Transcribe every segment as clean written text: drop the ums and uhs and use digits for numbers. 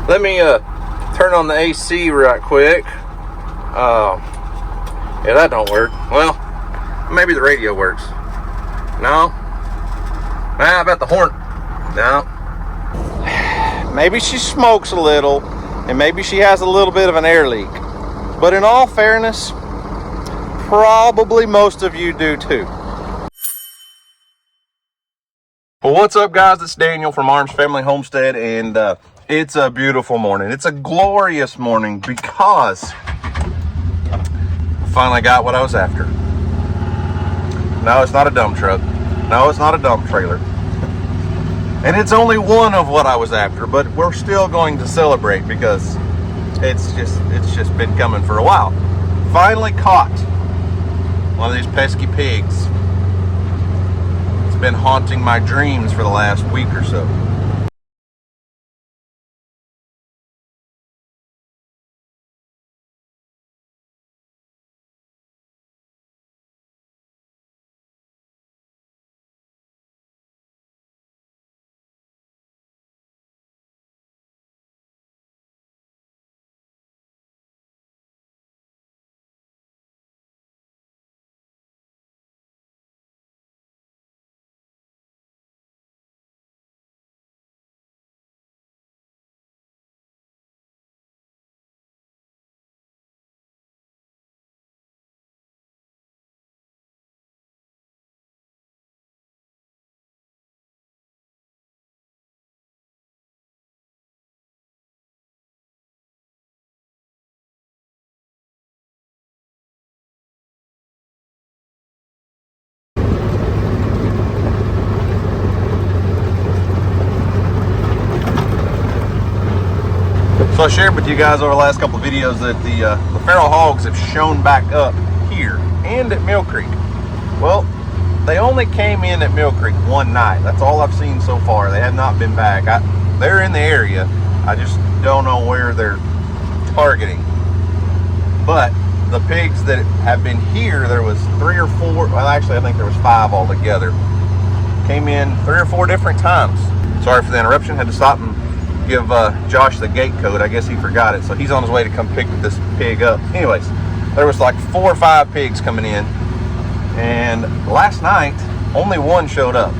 Let me turn on the AC right quick. Yeah, that don't work. Well, maybe the radio works. No. How about the horn? No. Maybe she smokes a little, and maybe she has a little bit of an air leak. But in all fairness, probably most of you do too. Well, what's up, guys? It's Daniel from Arms Family Homestead, and it's a beautiful morning. It's a glorious morning because I finally got what I was after. No, it's not a dump truck. No, it's not a dump trailer. And it's only one of what I was after, but we're still going to celebrate because it's just been coming for a while. Finally caught one of these pesky pigs. It's been haunting my dreams for the last week or so. So I shared with you guys over the last couple of videos that the feral hogs have shown back up here and at Mill Creek. Well, they only came in at Mill Creek one night. That's all I've seen so far. They have not been back. They're in the area. I just don't know where they're targeting. But the pigs that have been here, there was 3 or 4, well actually I think there was 5 altogether. Came in 3 or 4 different times. Sorry for the interruption. Had to stop and give Josh the gate code. I guess he forgot it, so he's on his way to come pick this pig up. Anyways, there was like 4 or 5 pigs coming in, and last night only one showed up,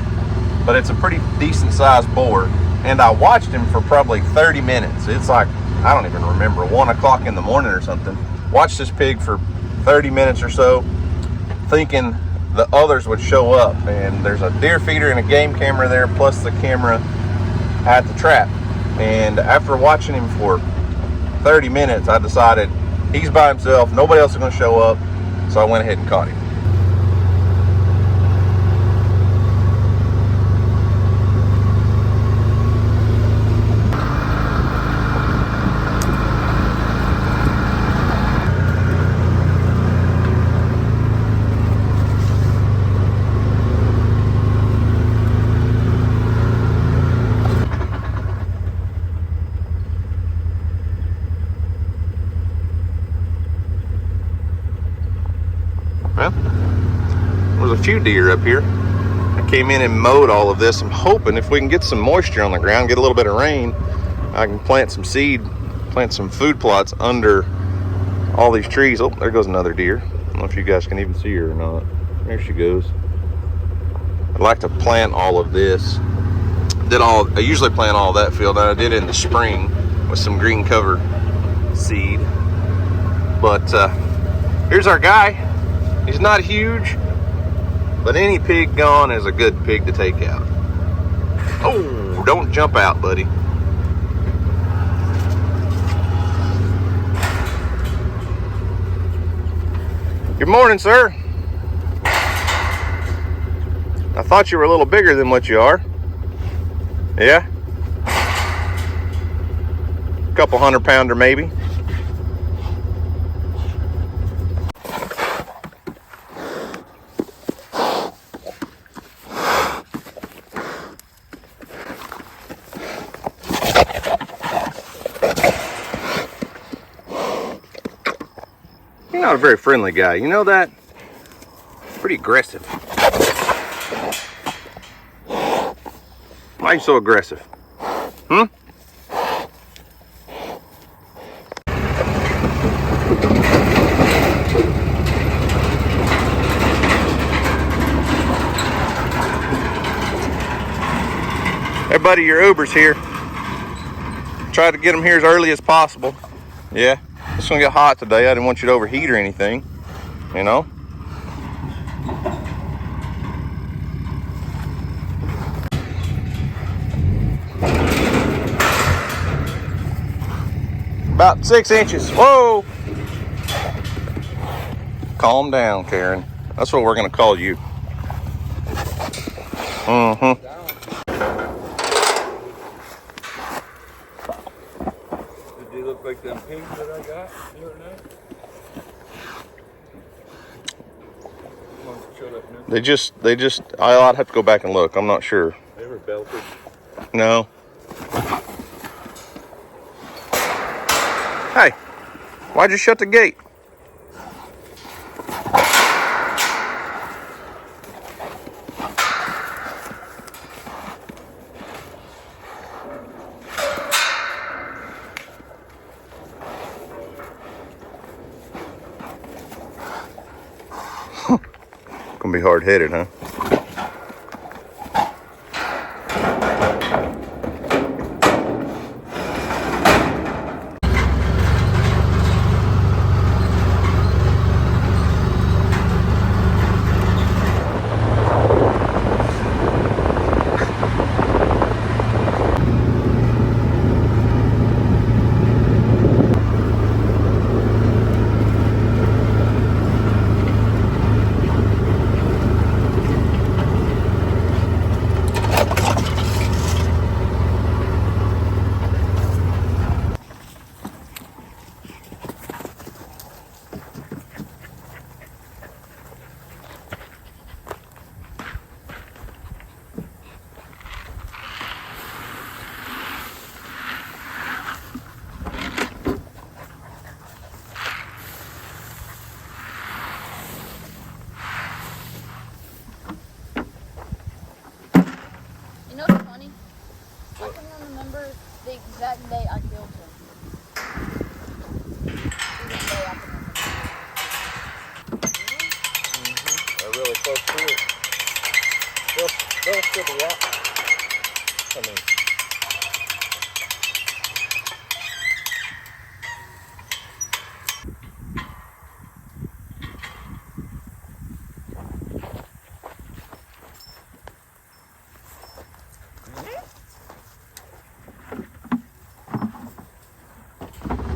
but it's a pretty decent sized boar, and I watched him for probably 30 minutes. It's like, I don't even remember, 1 o'clock in the morning or something. Watched this pig for 30 minutes or so, thinking the others would show up, and there's a deer feeder and a game camera there, plus the camera at the trap. And after watching him for 30 minutes, I decided he's by himself, nobody else is going to show up, so I went ahead and caught him. Well, there's a few deer up here. I came in and mowed all of this. I'm hoping if we can get some moisture on the ground, get a little bit of rain, I can plant some seed, plant some food plots under all these trees. Oh, there goes another deer. I don't know if you guys can even see her or not. There she goes. I'd like to plant all of this. I usually plant all that field, and I did it in the spring with some green cover seed. But here's our guy. He's not huge, but any pig gone is a good pig to take out. Oh, don't jump out, buddy. Good morning, sir. I thought you were a little bigger than what you are. Yeah? A couple 100-pounder maybe. You're not a very friendly guy, you know that? Pretty aggressive. Why are you so aggressive? Hey buddy, your Uber's here. Try to get them here as early as possible. Yeah, it's gonna get hot today. I didn't want you to overheat or anything, you know. About 6 inches. Whoa! Calm down, Karen. That's what we're gonna call you. Mm-hmm. Did they look like them pigs that I got the other night? They just, I'd have to go back and look. I'm not sure. They were belted. No. Hey, why'd you shut the gate? Gonna be hard-headed, huh? You know what's funny? I can remember the exact day I killed him. To this day I can remember. They're really close to it. They'll still be out. I mean,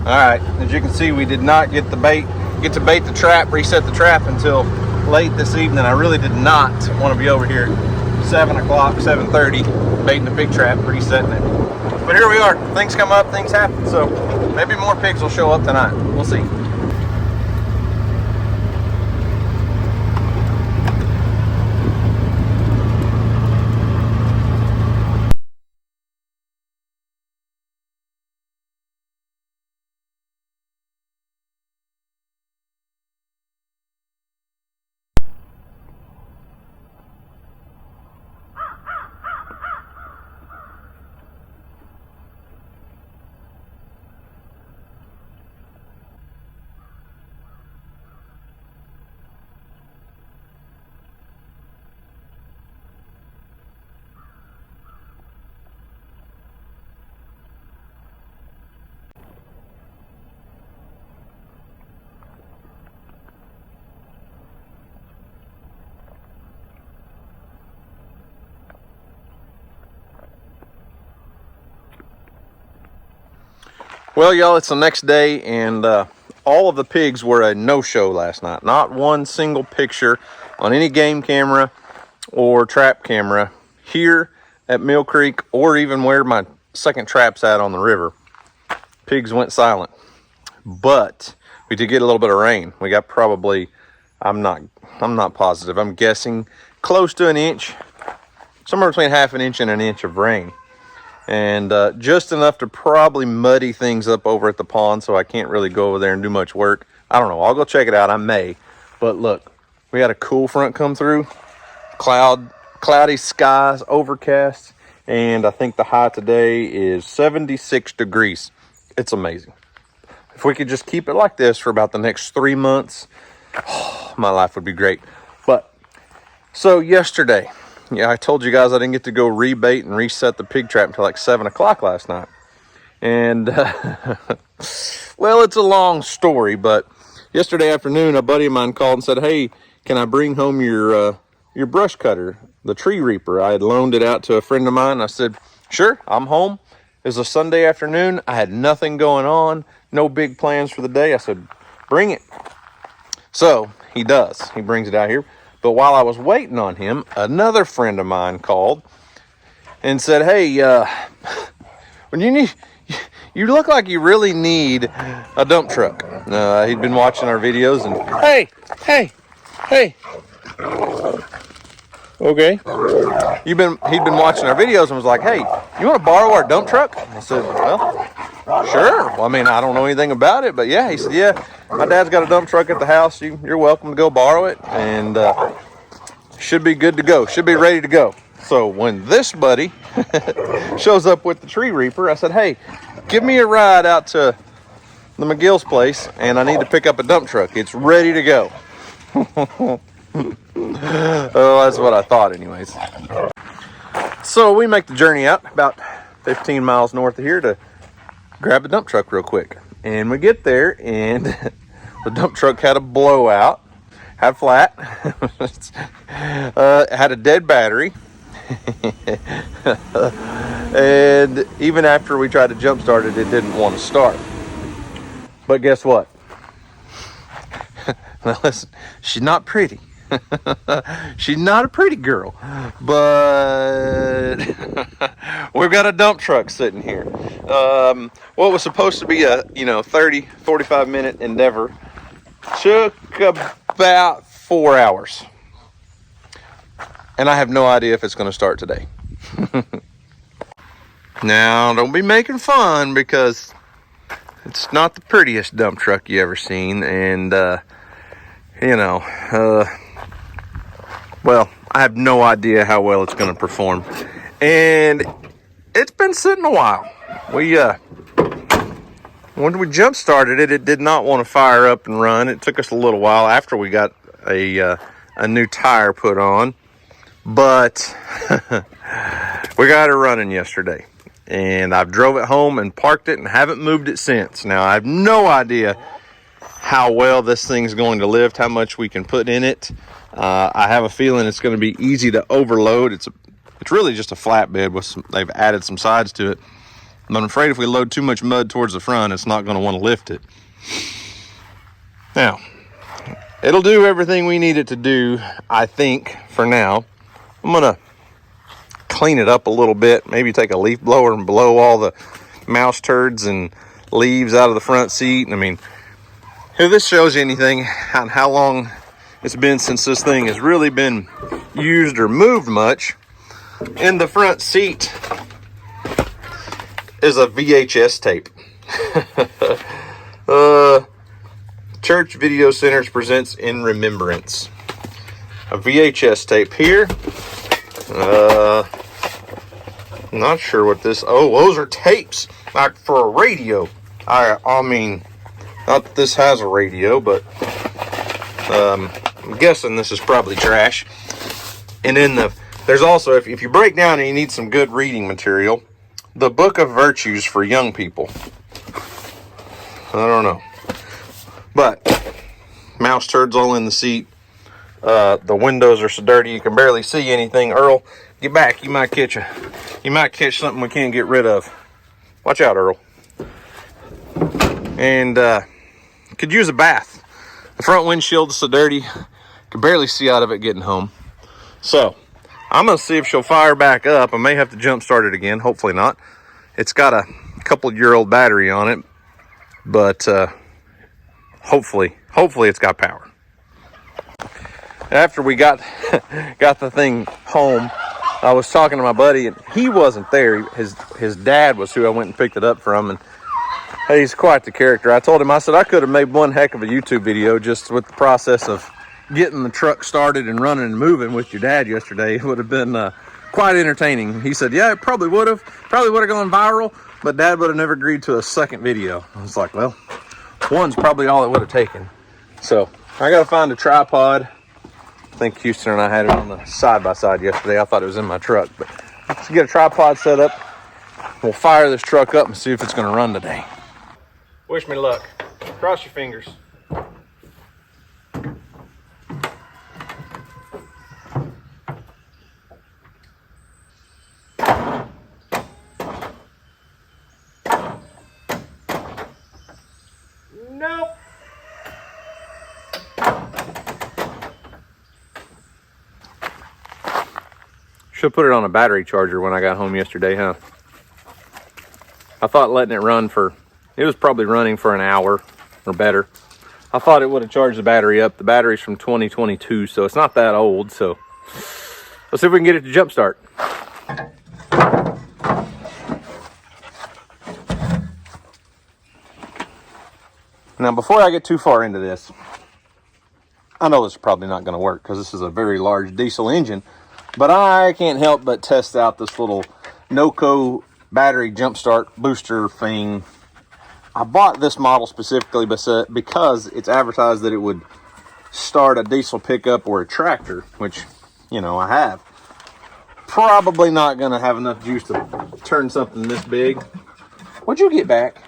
all right, as you can see, we did not get to bait the trap, reset the trap until late this evening. I really did not want to be over here at 7 o'clock, 7:30, baiting the pig trap, resetting it. But here we are. Things come up, things happen. So maybe more pigs will show up tonight. We'll see. Well, y'all, it's the next day, and all of the pigs were a no-show last night. Not one single picture on any game camera or trap camera here at Mill Creek, or even where my second trap's at on the river. Pigs went silent. But we did get a little bit of rain. We got probably, I'm not positive, I'm guessing close to an inch, somewhere between half an inch and an inch of rain. And just enough to probably muddy things up over at the pond, so I can't really go over there and do much work. I don't know. I'll go check it out. I may. But look, we had a cool front come through. Cloudy skies, overcast, and I think the high today is 76 degrees. It's amazing. If we could just keep it like this for about the next 3 months, oh, my life would be great. But so yesterday yeah, I told you guys I didn't get to go rebait and reset the pig trap until like 7 o'clock last night. And, well, it's a long story, but yesterday afternoon, a buddy of mine called and said, hey, can I bring home your brush cutter, the tree reaper? I had loaned it out to a friend of mine. I said, sure, I'm home. It was a Sunday afternoon. I had nothing going on, no big plans for the day. I said, bring it. So he does. He brings it out here. But while I was waiting on him, another friend of mine called and said, hey, when you look like you really need a dump truck. He'd been watching our videos and, hey. Okay. He'd been watching our videos and was like, hey, you want to borrow our dump truck? I said, well, sure. Well, I mean, I don't know anything about it, but yeah. He said, yeah, my dad's got a dump truck at the house. You're welcome to go borrow it, and should be good to go. Should be ready to go. So when this buddy shows up with the tree reaper, I said, hey, give me a ride out to the McGill's place, and I need to pick up a dump truck. It's ready to go. Oh, that's what I thought anyways. So we make the journey out about 15 miles north of here to grab the dump truck real quick. And we get there, and the dump truck had a blowout, had flat, had a dead battery. And even after we tried to jump start it, it didn't want to start. But guess what? Now listen, she's not pretty. She's not a pretty girl, but we've got a dump truck sitting here. What was supposed to be a 30, 45 minute endeavor took about 4 hours. And I have no idea if it's going to start today. Now, don't be making fun, because it's not the prettiest dump truck you ever seen. And, well, I have no idea how well it's going to perform. And it's been sitting a while. When we jump started it, it did not want to fire up and run. It took us a little while after we got a new tire put on. But we got it running yesterday. And I've drove it home and parked it and haven't moved it since. Now, I have no idea how well this thing's going to lift, how much we can put in it. I have a feeling it's going to be easy to overload. It's really just a flatbed with they've added some sides to it. But I'm afraid if we load too much mud towards the front, it's not going to want to lift it. Now, it'll do everything we need it to do, I think, for now. I'm going to clean it up a little bit, maybe take a leaf blower and blow all the mouse turds and leaves out of the front seat. I mean, if this shows you anything on how long it's been since this thing has really been used or moved much, in the front seat is a VHS tape. Church Video Centers presents In Remembrance. A VHS tape here. Not sure what this. Oh, those are tapes, like for a radio. I mean, not that this has a radio, but I'm guessing this is probably trash. And then there's also, if you break down and you need some good reading material, the Book of Virtues for young people. I don't know, but mouse turds all in the seat. The windows are so dirty you can barely see anything. Earl, get back. You might catch something we can't get rid of. Watch out, Earl. And could use a bath. The front windshield is so dirty, can barely see out of it getting home. So I'm gonna see if she'll fire back up. I may have to jump start it again. Hopefully not. It's got a couple-year-old battery on it, but hopefully it's got power. After we got the thing home, I was talking to my buddy, and he wasn't there. His dad was who I went and picked it up from, and he's quite the character. I told him, I said, I could have made one heck of a YouTube video just with the process of getting the truck started and running and moving with your dad yesterday. It would have been quite entertaining. He said, yeah, it probably would have gone viral, but Dad would have never agreed to a second video. I was like, well, one's probably all it would have taken. So I got to find a tripod think Houston and I had it on the side-by-side yesterday. I thought it was in my truck, but let's get a tripod set up. We'll fire this truck up and see if it's going to run today. Wish me luck. Cross your fingers. Nope. Should put it on a battery charger when I got home yesterday, huh? I thought letting it run for, it was probably running for an hour or better. I thought it would have charged the battery up. The battery's from 2022, so it's not that old. So let's see if we can get it to jump start. Now, before I get too far into this, I know this is probably not going to work because this is a very large diesel engine, but I can't help but test out this little NOCO battery jump start booster thing. I bought this model specifically because it's advertised that it would start a diesel pickup or a tractor, which, you know, I have. Probably not going to have enough juice to turn something this big. What'd you get back?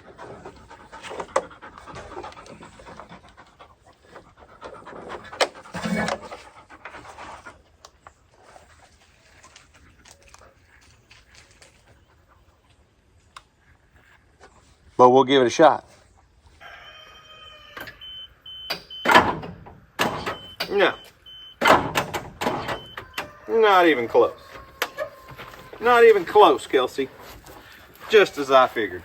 But we'll give it a shot. No. Not even close. Not even close, Kelsey. Just as I figured.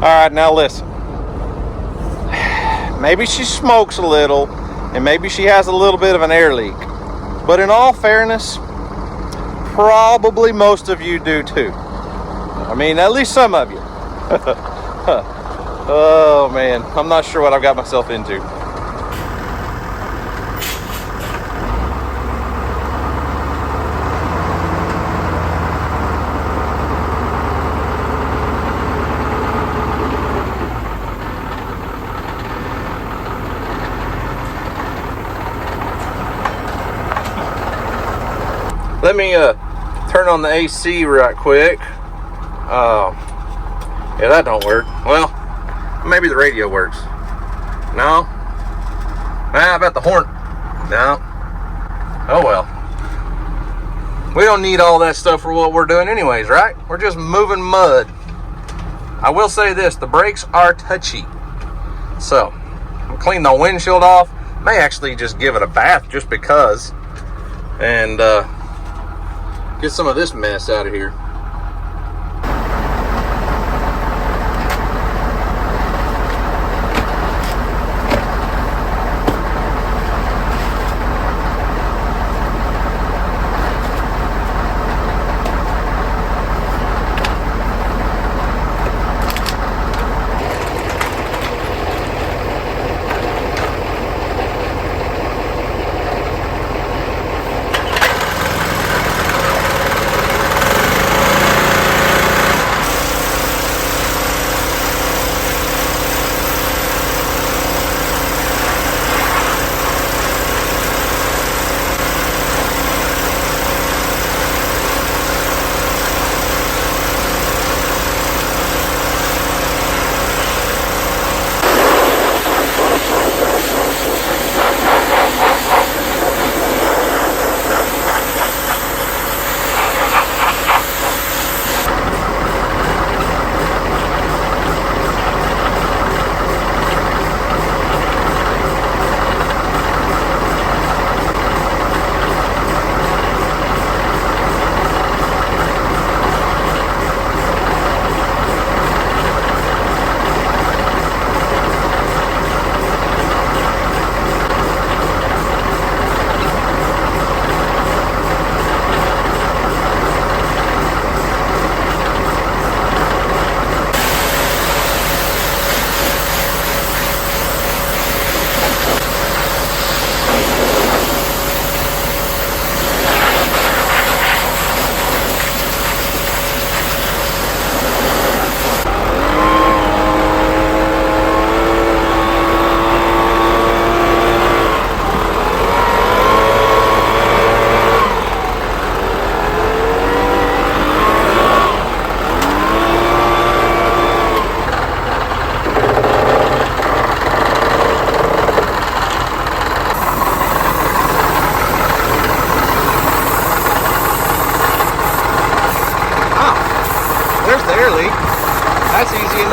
All right, now listen. Maybe she smokes a little, and maybe she has a little bit of an air leak. But in all fairness, probably most of you do too. I mean, at least some of you. Oh man, I'm not sure what I've got myself into. Let me turn on the AC right quick. Yeah, that don't work. Well, maybe the radio works. No? How about the horn? No. Oh well. We don't need all that stuff for what we're doing anyways, right? We're just moving mud. I will say this, the brakes are touchy. So, I'll clean the windshield off. May actually just give it a bath just because. And get some of this mess out of here.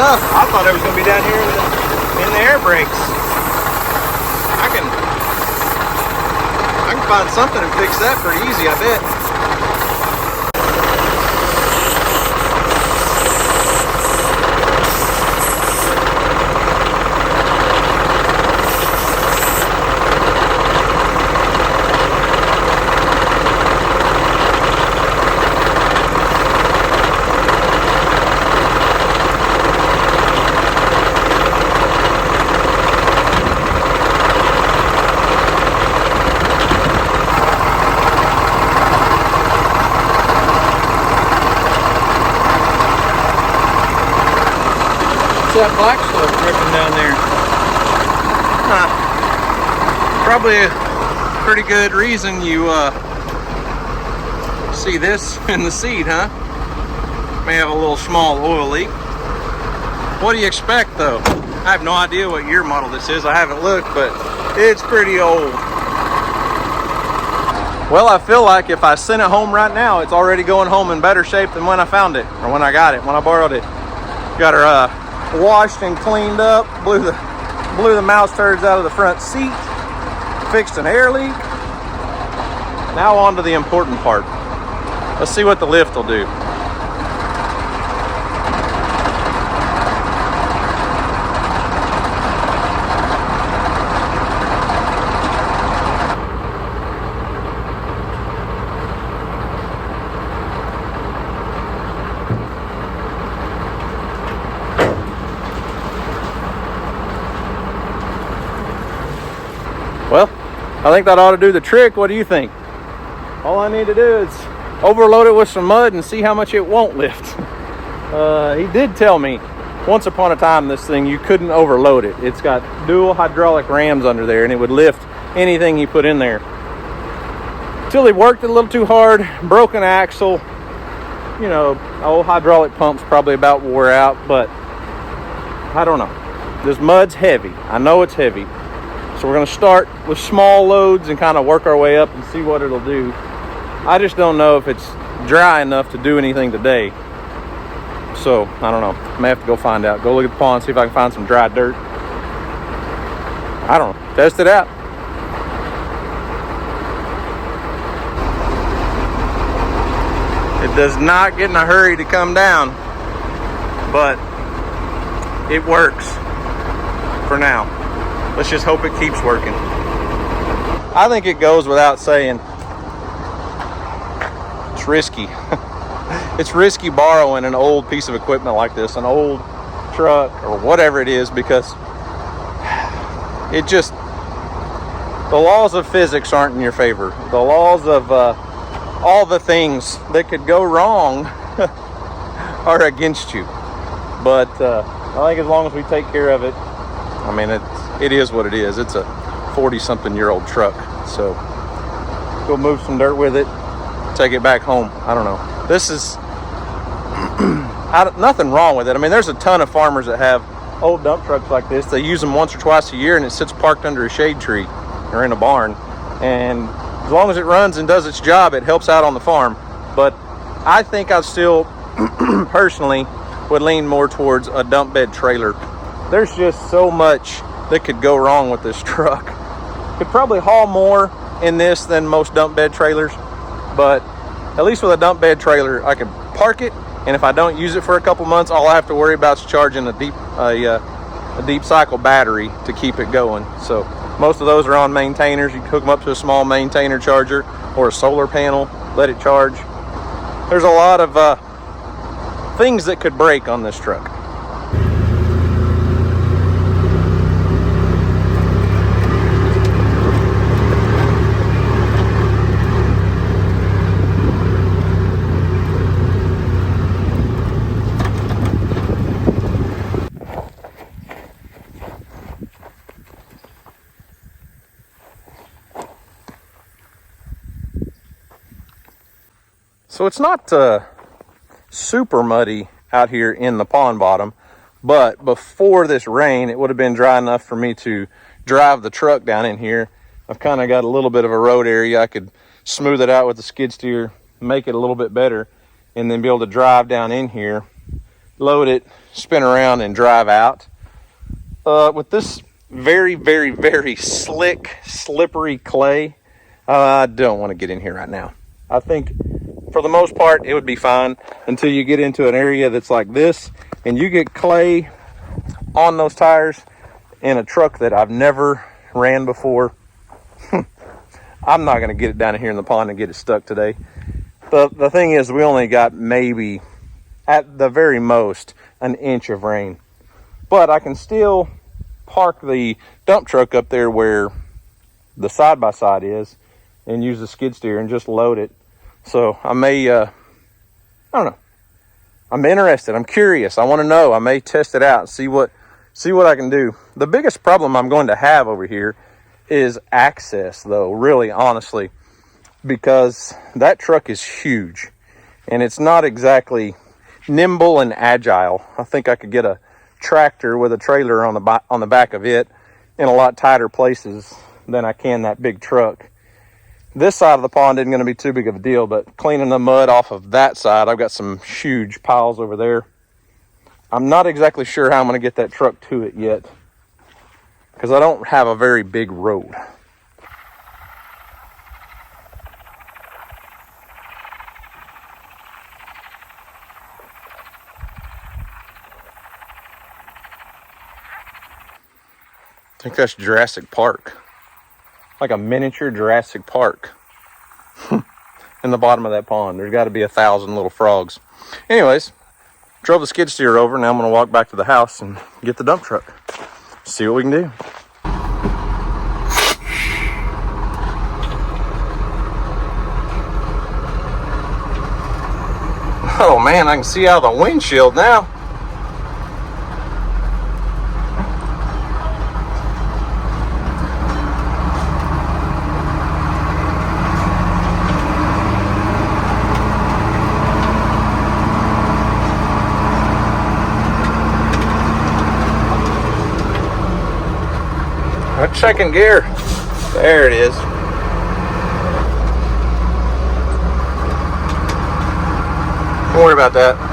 enough. I thought it was going to be down here in the air brakes. I can find something and fix that pretty easy, I bet. That black stuff dripping down there. Probably a pretty good reason you see this in the seat, huh? May have a little small oil leak. What do you expect though? I have no idea what year model this is. I haven't looked, but it's pretty old. Well, I feel like if I sent it home right now, it's already going home in better shape than when I found it, or when I got it, when I borrowed it. Got her washed and cleaned up, blew the mouse turds out of the front seat, fixed an air leak. Now on to the important part. Let's see what the lift will do. Well, I think that ought to do the trick. What do you think? All I need to do is overload it with some mud and see how much it won't lift. He did tell me once upon a time this thing, you couldn't overload it. It's got dual hydraulic rams under there and it would lift anything he put in there. Till he worked it a little too hard, broke an axle. You know, old hydraulic pump's probably about wore out, but I don't know. This mud's heavy. I know it's heavy. So we're going to start with small loads and kind of work our way up and see what it'll do. I just don't know if it's dry enough to do anything today. So, I don't know. I may have to go find out. Go look at the pond, see if I can find some dry dirt. I don't know. Test it out. It does not get in a hurry to come down, but it works for now. Let's just hope it keeps working. I think it goes without saying, it's risky. It's risky borrowing an old piece of equipment like this, an old truck or whatever it is, because it just, the laws of physics aren't in your favor. The laws of all the things that could go wrong are against you. But I think as long as we take care of it, I mean, it is what it is. It's a 40-something-year-old truck. So go move some dirt with it, take it back home. I don't know. This is nothing wrong with it. I mean, there's a ton of farmers that have old dump trucks like this. They use them once or twice a year, and it sits parked under a shade tree or in a barn. And as long as it runs and does its job, it helps out on the farm. But I think I still personally would lean more towards a dump bed trailer. There's just so much that could go wrong with this truck. Could probably haul more in this than most dump bed trailers, but at least with a dump bed trailer, I can park it, and if I don't use it for a couple months, all I have to worry about is charging a deep cycle battery to keep it going. So most of those are on maintainers. You can hook them up to a small maintainer charger or a solar panel, let it charge. There's a lot of things that could break on this truck. So it's not super muddy out here in the pond bottom, but before this rain, it would have been dry enough for me to drive the truck down in here. I've kind of got a little bit of a road area. I could smooth it out with the skid steer, make it a little bit better, and then be able to drive down in here. load it, spin around, and drive out. With this very, very, very slick, slippery clay, I don't want to get in here right now. I think for the most part, it would be fine until you get into an area that's like this and you get clay on those tires in a truck that I've never ran before. I'm not going to get it down here in the pond and get it stuck today. The thing is, we only got maybe, at the very most, an inch of rain. But I can still park the dump truck up there where the side-by-side is and use the skid steer and just load it. So I may, I don't know. I'm interested. I'm curious. I want to know. I may test it out and see what I can do. The biggest problem I'm going to have over here is access, though, really, honestly, because that truck is huge and it's not exactly nimble and agile. I think I could get a tractor with a trailer on the back of it in a lot tighter places than I can that big truck. This side of the pond isn't going to be too big of a deal, but cleaning the mud off of that side, I've got some huge piles over there. I'm not exactly sure how I'm going to get that truck to it yet, because I don't have a very big road. I think that's Jurassic Park. Like a miniature Jurassic Park. In the bottom of that pond. There's got to be 1,000 little frogs. Anyways, drove the skid steer over. Now I'm going to walk back to the house and get the dump truck. See what we can do. Oh man, I can see out of the windshield now. Second gear. There it is. Don't worry about that.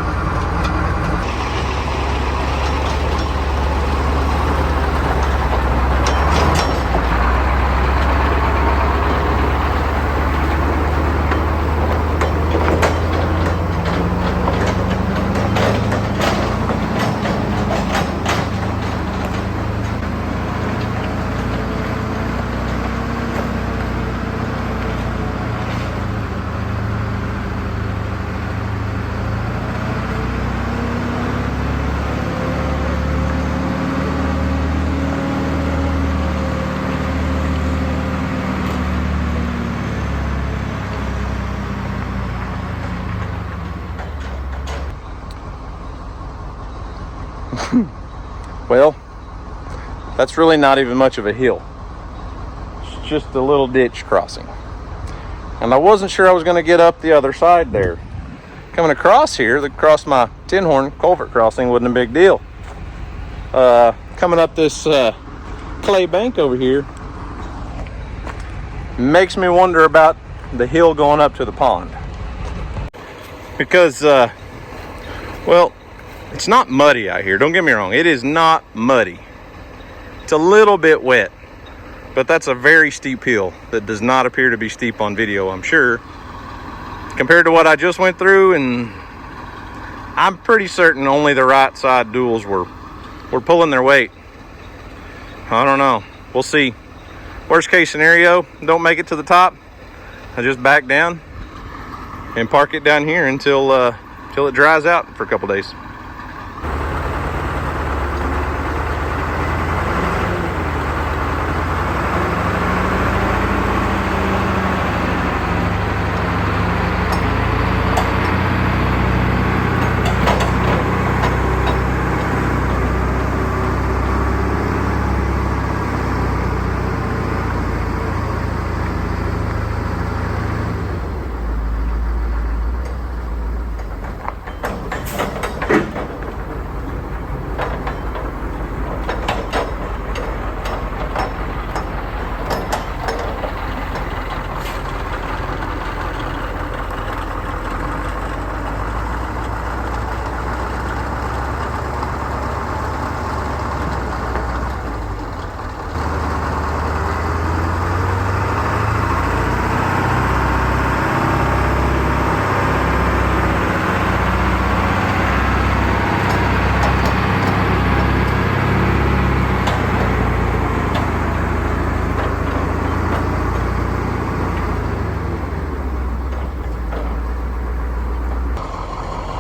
Well, that's really not even much of a hill. It's just a little ditch crossing. And I wasn't sure I was going to get up the other side there. Coming across here, across my tin horn culvert crossing wasn't a big deal. Coming up this clay bank over here makes me wonder about the hill going up to the pond. Because, well, it's not muddy out here. Don't get me wrong. It is not muddy. It's a little bit wet, but that's a very steep hill that does not appear to be steep on video, I'm sure, compared to what I just went through. And I'm pretty certain only the right side duals were pulling their weight. I don't know. We'll see. Worst case scenario, don't make it to the top. I just back down and park it down here until it dries out for a couple days.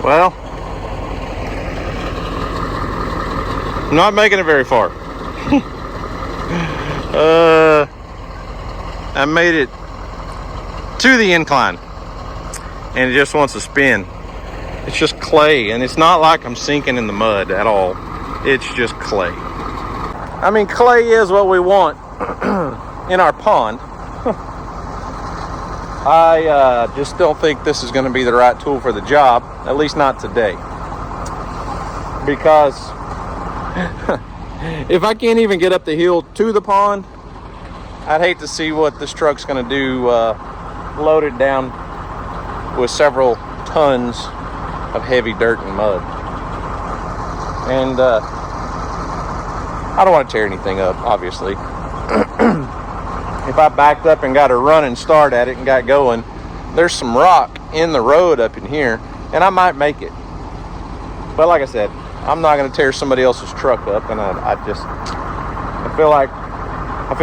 Well, not making it very far. I made it to the incline and it just wants to spin. It's just clay, and it's not like I'm sinking in the mud at all. It's just clay. I mean, clay is what we want in our pond. I just don't think this is going to be the right tool for the job, at least not today. Because if I can't even get up the hill to the pond, I'd hate to see what this truck's going to do loaded down with several tons of heavy dirt and mud. And I don't want to tear anything up, obviously. If I backed up and got a running start at it and got going, there's some rock in the road up in here, and I might make it. But like I said, I'm not going to tear somebody else's truck up, and I feel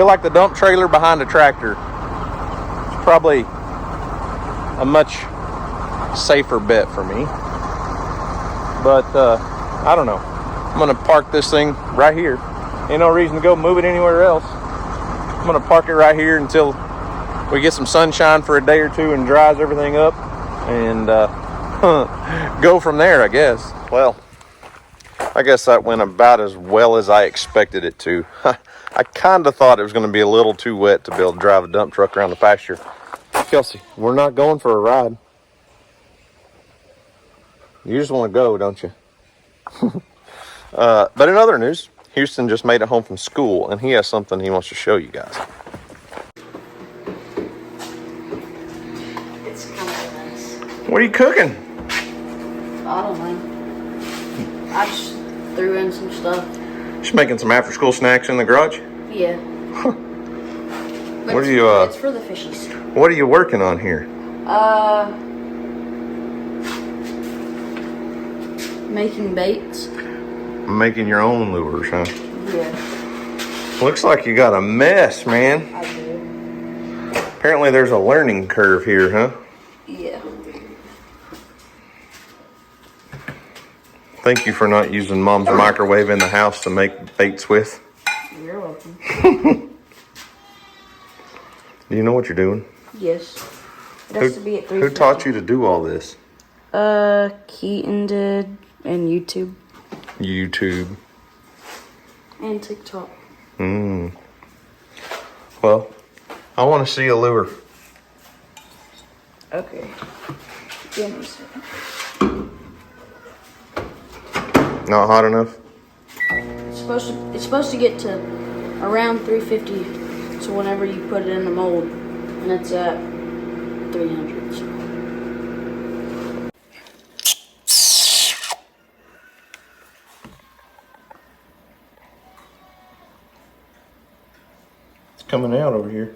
like the dump trailer behind a tractor is probably a much safer bet for me. But I don't know. I'm going to park this thing right here. Ain't no reason to go move it anywhere else. I'm going to park it right here until we get some sunshine for a day or two and dries everything up, and go from there, I guess. Well, I guess that went about as well as I expected it to. I kind of thought it was going to be a little too wet to be able to drive a dump truck around the pasture. Kelsey, we're not going for a ride. You just want to go, don't you? But in other news, Houston just made it home from school, and he has something he wants to show you guys. It's kind of nice. What are you cooking? I don't know. I just threw in some stuff. Just making some after-school snacks in the garage? Yeah. What are you, It's for the fishies. What are you working on here? Making baits. Making your own lures, huh? Yeah. Looks like you got a mess, man. I do. Apparently there's a learning curve here, huh? Yeah. Thank you for not using Mom's microwave in the house to make baits with. You're welcome. Do you know what you're doing? Yes. It has to be at 3. Who taught you to do all this? Keaton did, and YouTube. YouTube. And TikTok. Well, I want to see a lure. Okay. Give me a second. Not hot enough? It's supposed to get to around 350. So whenever you put it in the mold, and it's at 300. So. It's coming out over here.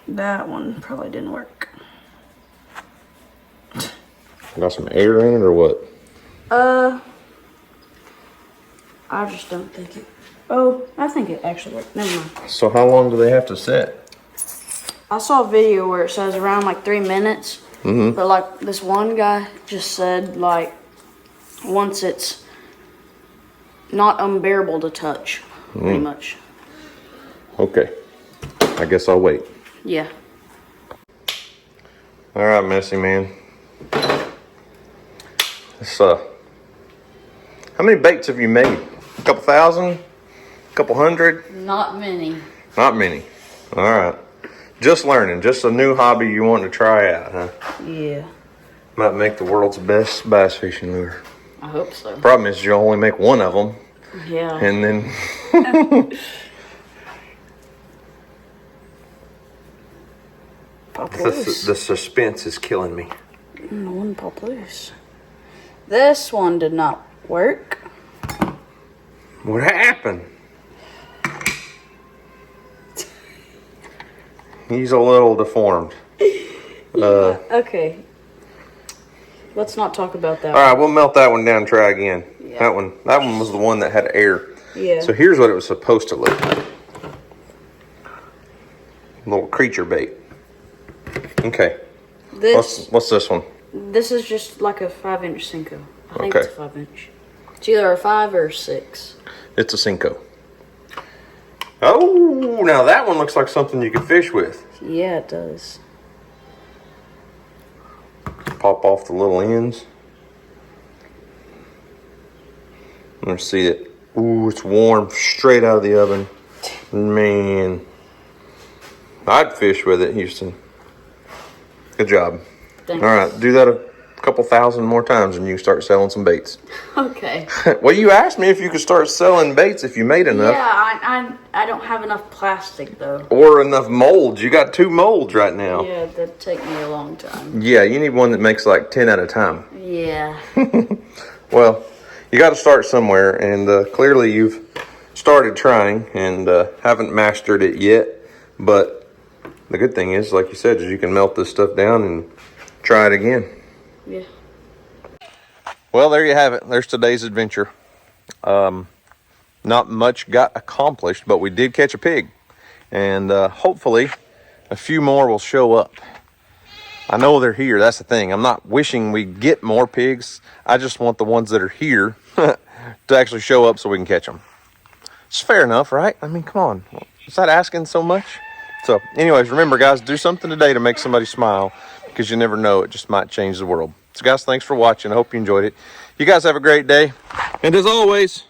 That one probably didn't work. Got some air in it or what? I just don't think it. Oh, I think it actually worked. Never mind. So how long do they have to set? I saw a video where it says around like 3 minutes. Mm-hmm. But like this one guy just said like once it's not unbearable to touch, pretty much. Okay. I guess I'll wait. Yeah. All right, messy man. It's, how many baits have you made? A couple thousand? A couple hundred? Not many. Not many. All right. Just learning. Just a new hobby you want to try out, huh? Yeah. Might make the world's best bass fishing lure. I hope so. Problem is you only make one of them. Yeah. And then... the suspense is killing me. One pop loose. This one did not work. What happened? He's a little deformed. Okay. Let's not talk about that. All right, we'll melt that one down and try again. Yeah. That one was the one that had air. Yeah. So here's what it was supposed to look like. Little creature bait. Okay. What's this one? This is just like a 5-inch Cinco. I think Okay. it's a 5-inch. It's either a 5 or a 6. It's a Cinco. Oh, now that one looks like something you could fish with. Yeah, it does. Pop off the little ends. Let's see it. Ooh, it's warm, straight out of the oven. Man, I'd fish with it, Houston. Good job. Thanks. All right, do that a couple thousand more times and you can start selling some baits. Okay. Well, you asked me if you could start selling baits if you made enough. Yeah, I don't have enough plastic though. Or enough molds. You got 2 molds right now. Yeah, that'd take me a long time. Yeah, you need one that makes like 10 at a time. Yeah. Well, you got to start somewhere, and clearly you've started trying and haven't mastered it yet. But the good thing is, like you said, is you can melt this stuff down and try it again. Yeah. Well, there you have it. There's today's adventure. Not much got accomplished, but we did catch a pig. And hopefully a few more will show up. I know they're here. That's the thing. I'm not wishing we get more pigs. I just want the ones that are here to actually show up so we can catch them. It's fair enough, right? I mean, come on. Is that asking so much? So anyways, remember guys, do something today to make somebody smile, because you never know, it just might change the world. So guys, thanks for watching. I hope you enjoyed it. You guys have a great day. And as always,